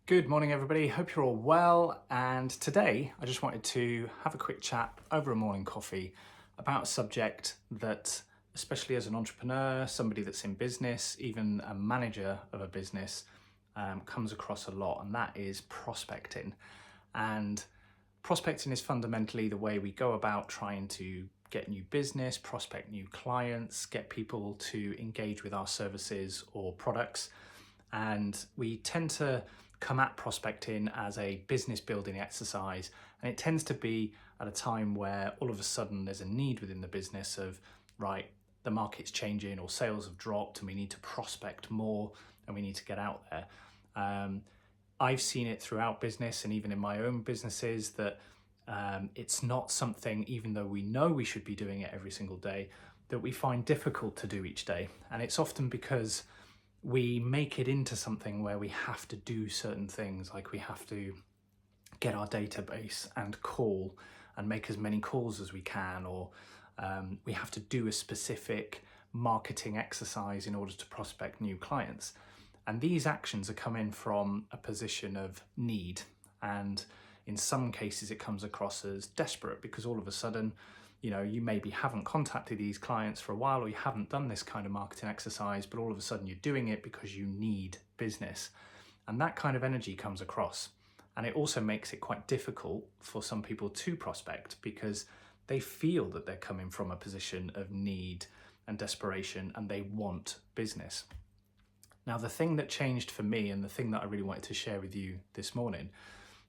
Good morning, everybody. Hope you're all well. And today I just wanted to have a quick chat over a morning coffee about a subject that, especially as an entrepreneur, somebody that's in business, even a manager of a business, comes across a lot, and that is prospecting. And prospecting is fundamentally the way we go about trying to get new business, prospect new clients, get people to engage with our services or products. And we tend to come at prospecting as a business building exercise, and it tends to be at a time where all of a sudden there's a need within the business of, right, the market's changing or sales have dropped and we need to prospect more and we need to get out there. I've seen it throughout business and even in my own businesses that it's not something, even though we know we should be doing it every single day, that we find difficult to do each day. And it's often because we make it into something where we have to do certain things, like we have to get our database and call and make as many calls as we can, or we have to do a specific marketing exercise in order to prospect new clients. And these actions are coming from a position of need. And in some cases, it comes across as desperate because all of a sudden, you maybe haven't contacted these clients for a while, or you haven't done this kind of marketing exercise, but all of a sudden you're doing it because you need business. And that kind of energy comes across. And it also makes it quite difficult for some people to prospect because they feel that they're coming from a position of need and desperation and they want business. Now, the thing that changed for me and the thing that I really wanted to share with you this morning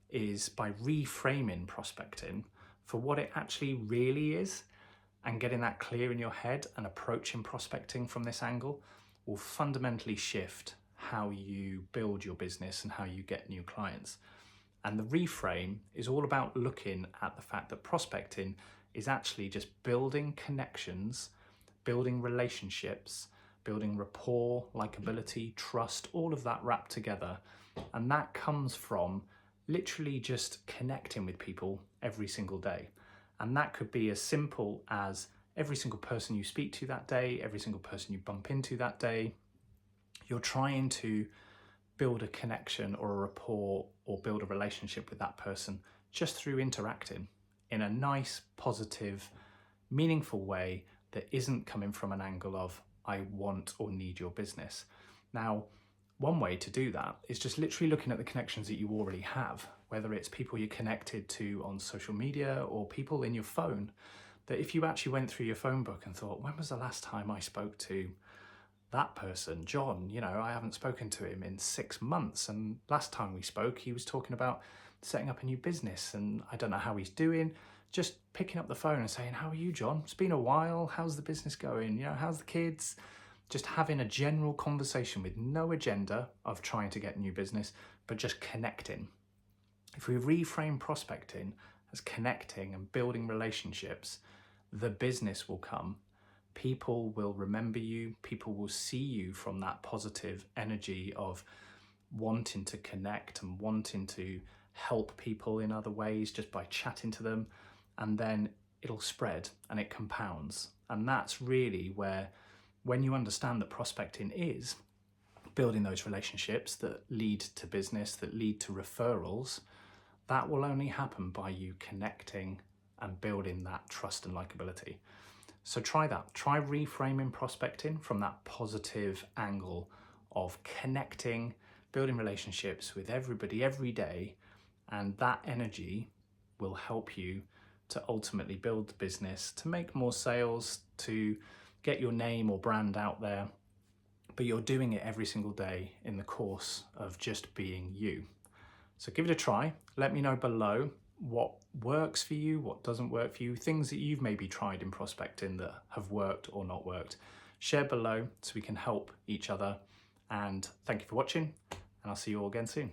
is by reframing prospecting for what it actually really is, and getting that clear in your head and approaching prospecting from this angle will fundamentally shift how you build your business and how you get new clients. And the reframe is all about looking at the fact that prospecting is actually just building connections, building relationships, building rapport, likability, trust, all of that wrapped together. And that comes from literally just connecting with people every single day. And that could be as simple as every single person you speak to that day, every single person you bump into that day. You're trying to build a connection or a rapport or build a relationship with that person just through interacting in a nice, positive, meaningful way that isn't coming from an angle of, I want or need your business. Now, one way to do that is just literally looking at the connections that you already have, whether it's people you're connected to on social media or people in your phone, that if you actually went through your phone book and thought, when was the last time I spoke to that person, John? I haven't spoken to him in 6 months. And last time we spoke, he was talking about setting up a new business and I don't know how he's doing. Just picking up the phone and saying, how are you, John? It's been a while. How's the business going? How's the kids? Just having a general conversation with no agenda of trying to get new business, but just connecting. If we reframe prospecting as connecting and building relationships, the business will come. People will remember you. People will see you from that positive energy of wanting to connect and wanting to help people in other ways just by chatting to them. And then it'll spread and it compounds. And that's really where, when you understand that prospecting is building those relationships that lead to business, that lead to referrals, that will only happen by you connecting and building that trust and likability. So try that. Try reframing prospecting from that positive angle of connecting, building relationships with everybody every day, and that energy will help you to ultimately build the business, to make more sales, to get your name or brand out there, but you're doing it every single day in the course of just being you. So give it a try. Let me know below what works for you, what doesn't work for you, things that you've maybe tried in prospecting that have worked or not worked. Share below so we can help each other. And thank you for watching, and I'll see you all again soon.